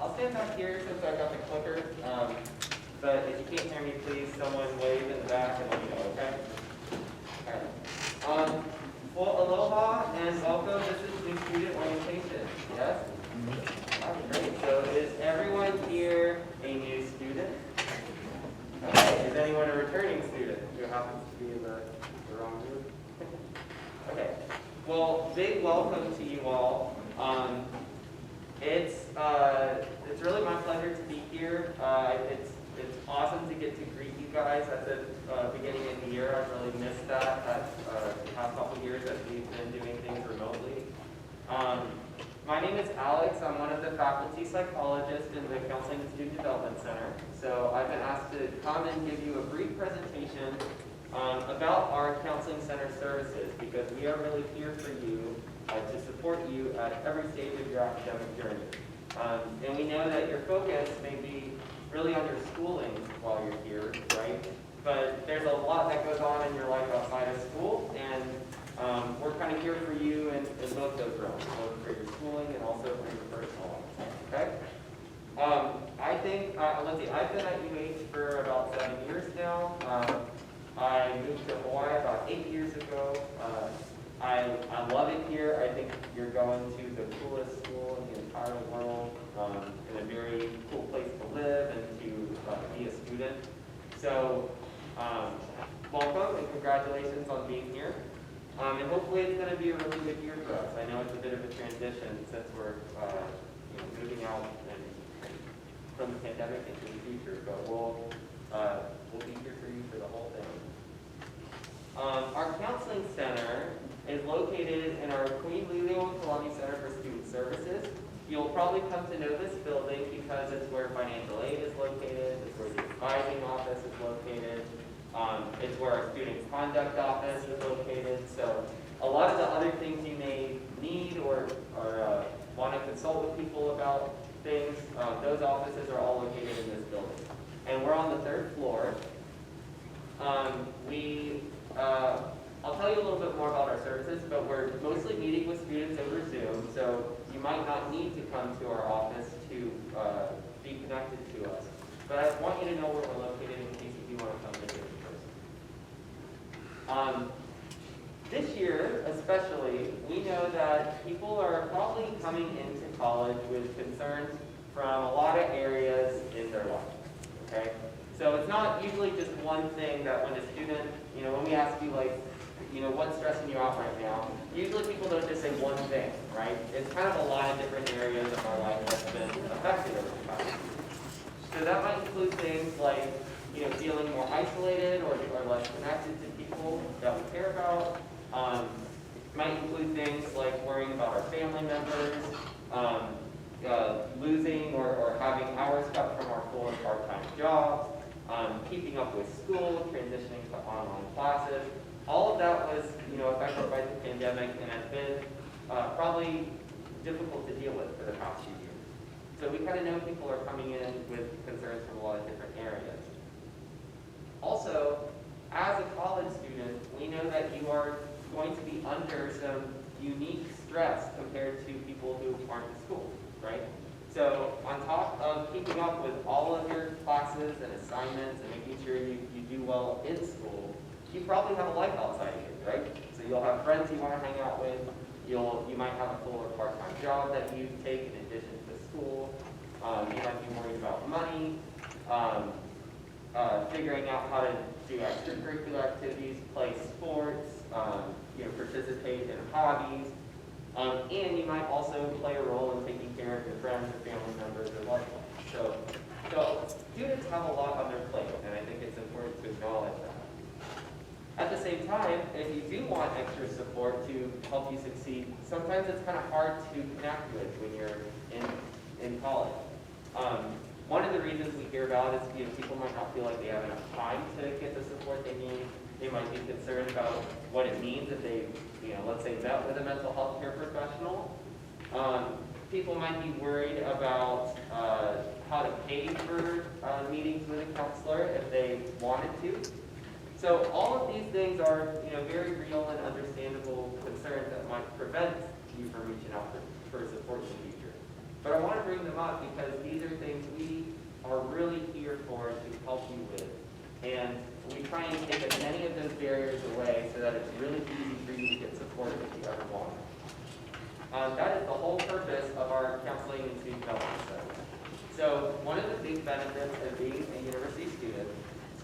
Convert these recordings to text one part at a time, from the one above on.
I'll stand back here since I've got the clicker. But if you can't hear me, please, someone wave in the back and let me know, okay? All right. Well, aloha and welcome. This is new student orientation, yes? Great. So is everyone here a new student? Okay. Is anyone a returning student who happens to be in the wrong group? Okay. Well, big welcome to you all. It's really my pleasure to be here. It's awesome to get to greet you guys at the beginning of the year. I've really missed that the past couple of years as we've been doing things remotely. My name is Alex. I'm one of the faculty psychologists in the Counseling and Student Development Center. So I've been asked to come and give you a brief presentation about our Counseling Center services, because we are really here for you to support you at every stage of your academic journey. And we know that your focus may be really on your schooling while you're here, right? But there's a lot that goes on in your life outside of school, and we're kind of here for you in both those realms, both for your schooling and also for your personal life, okay? Let's see, I've been at UH for about 7 years now. I moved to Hawaii about 8 years ago. I love it here. I think you're going to the coolest school in the entire world, in a very cool place to live and to be a student. So welcome and congratulations on being here. And hopefully it's going to be a really good year for us. I know it's a bit of a transition since we're moving out from the pandemic into the future, but we'll be here for you for the whole thing. Our counseling center is located in our Queen Lulu and Columbia Center for Student Services. You'll probably come to know this building because it's where financial aid is located, it's where the advising office is located, it's where our student conduct office is located. So a lot of the other things you may need or want to consult with people about things, those offices are all located in this building. And we're on the 3rd floor. I'll tell you a little bit more about our services, but we're mostly meeting with students over Zoom, so you might not need to come to our office to be connected to us. But I want you to know where we're located in case you do want to come visit in person. This year, especially, we know that people are probably coming into college with concerns from a lot of areas in their life, okay? So it's not usually just one thing that when a student, when we ask you what's stressing you out right now, usually people don't just say one thing, right? It's kind of a lot of different areas of our life that's been affected over the past year. So that might include things like, feeling more isolated or less connected to people that we care about. It might include things like worrying about our family members, losing or having hours cut from our full and part-time jobs, keeping up with school, transitioning to online classes. All of that was, affected by the pandemic and has been probably difficult to deal with for the past few years. So we kind of know people are coming in with concerns from a lot of different areas. Also, as a college student, we know that you are going to be under some unique stress compared to people who aren't in school, right? So on top of keeping up with all of your classes and assignments and making sure you do well in school, you probably have a life outside of here, right? So you'll have friends you want to hang out with. You might have a full or part-time job that you take in addition to school. You might be worried about money, figuring out how to do extracurricular activities, play sports, participate in hobbies. And you might also play a role in taking care of your friends or family members or loved ones. So students have a lot on their plate, and I think it's important to acknowledge that. At the same time, if you do want extra support to help you succeed, sometimes it's kind of hard to connect with when you're in college. One of the reasons we hear about is people might not feel like they have enough time to get the support they need. They might be concerned about what it means if they, let's say, met with a mental health care professional. People might be worried about how to pay for meetings with a counselor if they wanted to. So all of these things are, very real and understandable concerns that might prevent you from reaching out for support in the future. But I want to bring them up because these are things we are really here for to help you with. And we try and take as many of those barriers away so that it's really easy for you to get support if you ever want it. That is the whole purpose of our counseling and student development center. So one of the big benefits of being a university student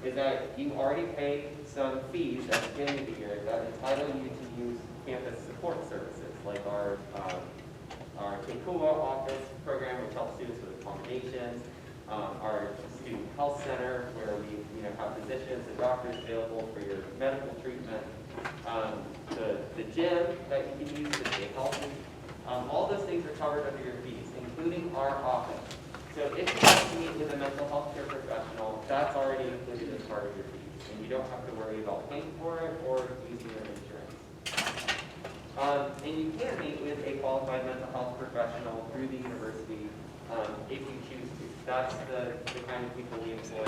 is that you already pay some fees at the beginning of the year that entitle you to use campus support services, like our Kekua office program, which helps students with accommodations, our student health center, where we have physicians and doctors available for your medical treatment, the gym that you can use to stay healthy. All those things are covered under your fees, including our office. So if you want to meet with a mental health care professional, that's already included as part of your fees, and you don't have to worry about paying for it or using your insurance. And you can meet with a qualified mental health professional through the university if you choose to. That's the kind of people we employ.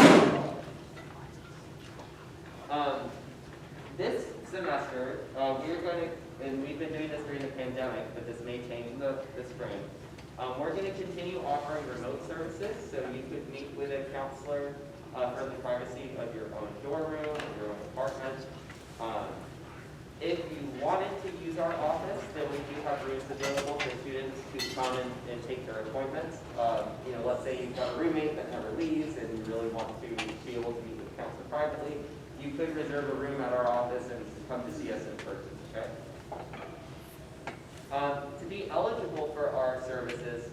This semester, we're going to, and we've been doing this during the pandemic, but this may change in the spring. We're going to continue offering remote services, so you could meet with a counselor from the privacy of your own dorm room, or your own apartment. If you wanted to use our office, then we do have rooms available for students to come and take their appointments. Let's say you've got a roommate that never leaves and you really want to be able to meet with the counselor privately, you could reserve a room at our office and come to see us in person, okay? To be eligible for our services,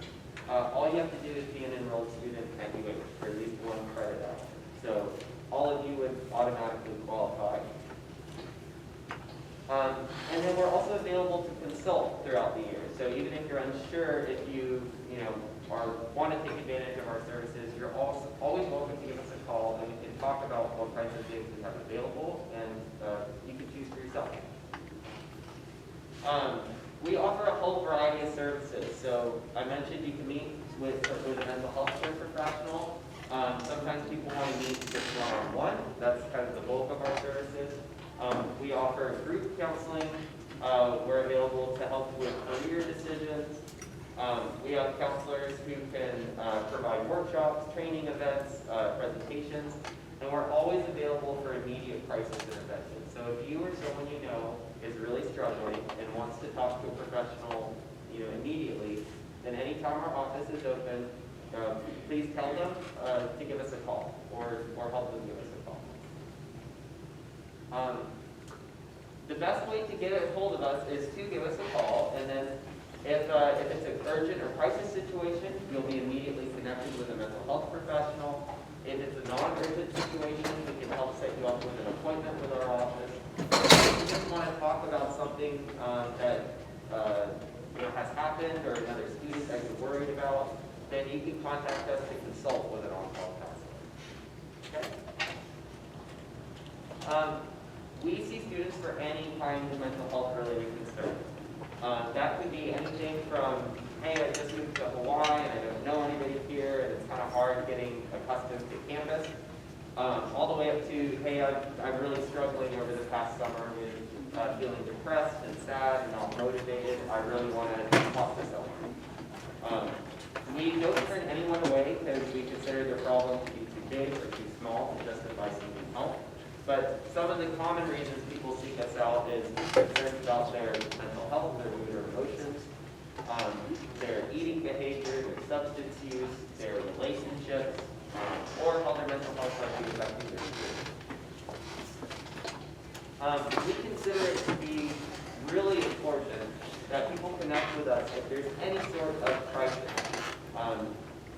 all you have to do is be an enrolled student at UH for at least 1 credit hour. So all of you would automatically qualify. And then we're also available to consult throughout the year. So even if you're unsure if you want to take advantage of our services, you're also always welcome to give us a call, and we can talk about what kinds of things we have available, and you can choose for yourself. We offer a whole variety of services. So I mentioned you can meet with a mental health care professional. Sometimes people want to meet just one-on-one. That's kind of the bulk of our services. We offer group counseling. We're available to help with career decisions. We have counselors who can provide workshops, training events, presentations, and we're always available for immediate crisis intervention. So if you or someone you know is really struggling and wants to talk to a professional immediately, then anytime our office is open, please tell them to give us a call or help them give us a call. The best way to get a hold of us is to give us a call, and then if it's an urgent or crisis situation, you'll be immediately connected with a mental health professional. If it's a non-urgent situation, we can help set you up with an appointment with our office. If you just want to talk about something that has happened or another student that you're worried about, then you can contact us to consult with an on-call counselor. Okay? We see students for any kind of mental health related concern. That could be anything from, hey, I just moved to Hawaii and I don't know anybody here and it's kind of hard getting accustomed to campus, all the way up to, hey, I'm really struggling over the past summer with feeling depressed and sad and not motivated. I really want to talk to someone. We don't turn anyone away because we consider their problem to be too big or too small to justify seeking help. But some of the common reasons people seek us out is concerns about their mental health, their mood or emotions, their eating behavior, their substance use, their relationships, or how their mental health might be affecting their students. We consider it to be really important that people connect with us if there's any sort of crisis.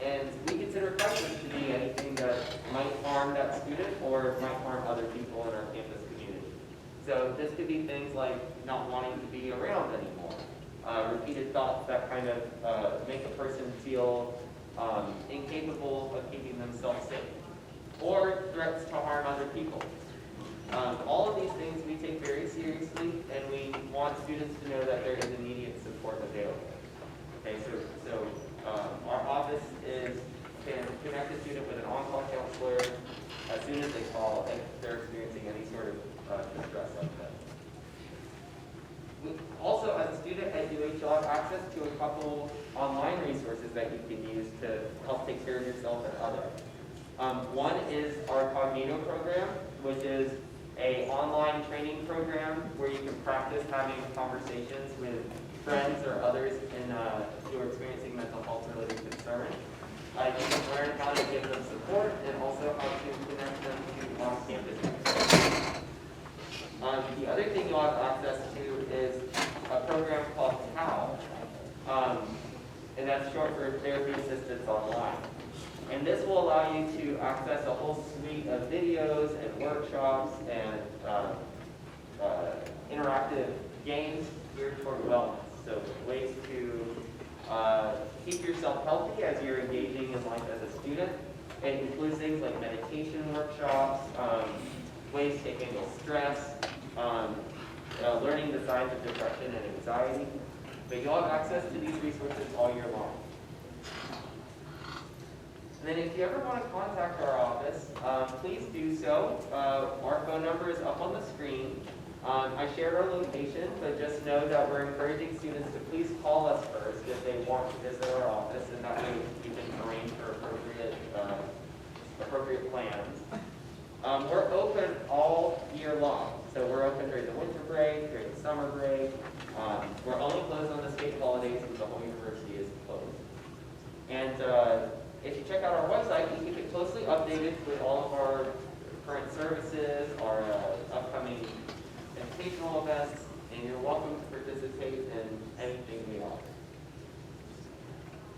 And we consider crisis to be anything that might harm that student or might harm other people in our campus community. So this could be things like not wanting to be around anymore, repeated thoughts that kind of make a person feel incapable of keeping themselves safe, or threats to harm other people. All of these things we take very seriously, and we want students to know that there is immediate support available. Okay, so our office can connect a student with an on-call counselor as soon as they call if they're experiencing any sort of distress like that. Also, as a student at UH you'll have access to a couple online resources that you can use to help take care of yourself and others. One is our Cognito program, which is an online training program where you can practice having conversations with friends or others who are experiencing mental health related concerns. You can learn how to give them support and also how to connect them to on-campus experiences. The other thing you'll have access to is a program called TAO, and that's short for Therapy Assistance Online. And this will allow you to access a whole suite of videos and workshops and interactive games geared toward wellness. So ways to keep yourself healthy as you're engaging in life as a student. It includes things like meditation workshops, ways to handle stress, learning the signs of depression and anxiety. But you'll have access to these resources all year long. And then if you ever want to contact our office, please do so. Our phone number is up on the screen. I shared our location, but just know that we're encouraging students to please call us first if they want to visit our office, and that way we can arrange for appropriate plans. We're open all year long. So we're open during the winter break, during the summer break. We're only closed on the state holidays because the whole university is closed. And if you check out our website, we keep it closely updated with all of our current services, our upcoming educational events, and you're welcome to participate in anything we offer.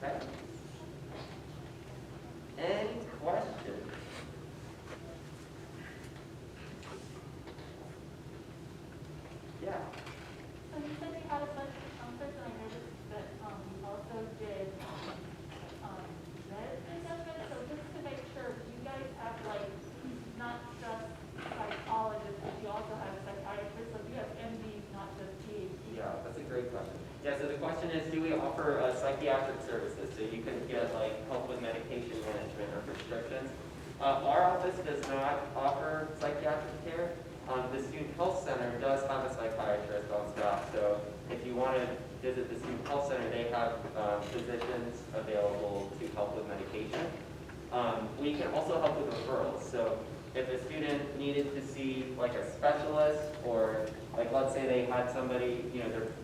Okay? Any questions? Yeah. So you said you had a bunch of concerts, and I noticed that you also did medicine assessment. So just to make sure, you guys have like not just psychologists, but you also have psychiatrists. So you have MDs, not just PhDs. Yeah, that's a great question. Yeah, so the question is, do we offer psychiatric services? So you can get like help with medication management or prescriptions. Our office does not offer psychiatric care. The Student Health Center does have a psychiatrist on staff, so if you want to visit the Student Health Center, they have physicians available to help with medication. We can also help with referrals. So if a student needed to see like a specialist, or like let's say they had somebody,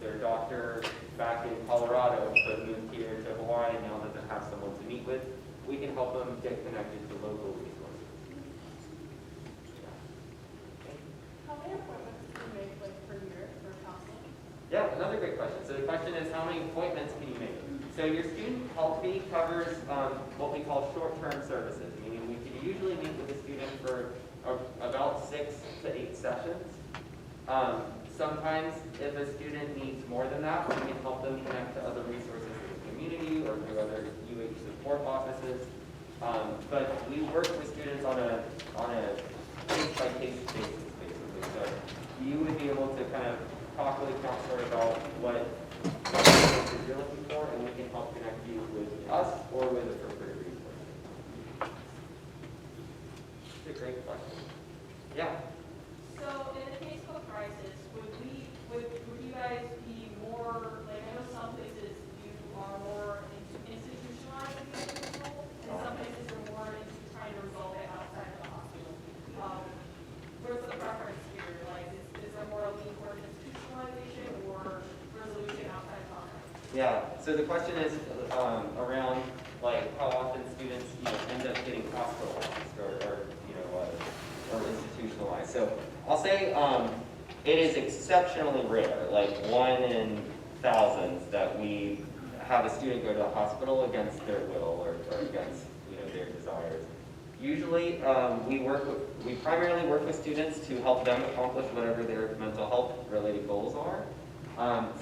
their doctor back in Colorado but moved here to Hawaii and now doesn't have someone to meet with, we can help them get connected to local resources. How many appointments do you make like per year for counseling? Yeah, another great question. So the question is, how many appointments can you make? So your student health fee covers what we call short-term services, meaning we can usually meet with a student for about 6 to 8 sessions. Sometimes if a student needs more than that, we can help them connect to other resources in the community or through other UH support offices. But we work with students on a case-by-case basis. So you would be able to kind of talk with a counselor about what resources you're looking for, and we can help connect you with us or with appropriate resources. It's a great question. Yeah? So in a case of a crisis, would you guys be more, like I know some places you are more institutionalized in your role, and some places are more into trying to resolve it outside of the hospital. Where's the preference here? Like, is there more lean toward institutionalization or resolution outside of hospital? Yeah, so the question is around like how often students end up getting hospitalized or institutionalized. So I'll say it is exceptionally rare, like 1 in thousands, that we have a student go to the hospital against their will or against their desires. Usually we primarily work with students to help them accomplish whatever their mental health related goals are.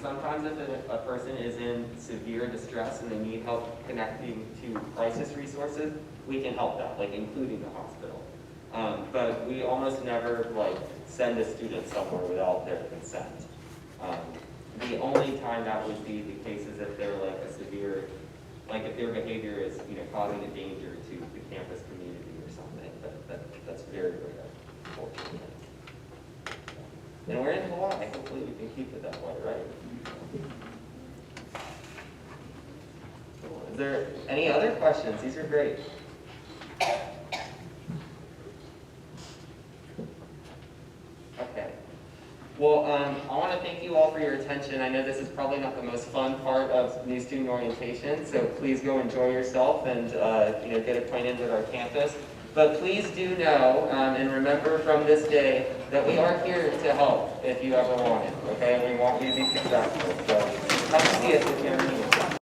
Sometimes if a person is in severe distress and they need help connecting to crisis resources, we can help that, like including the hospital. But we almost never send a student somewhere without their consent. The only time that would be the case is if they're a severe, if their behavior is causing a danger to the campus community or something. That's very rare, unfortunately. And we're in Hawaii. Hopefully we can keep it that way, right? there any other questions? These are great. Okay. Well, I want to thank you all for your attention. I know this is probably not the most fun part of new student orientation, so please go enjoy yourself and get acquainted with our campus. But please do know and remember from this day that we are here to help if you ever want it. Okay, we want you to be successful. So come see us if you ever need it.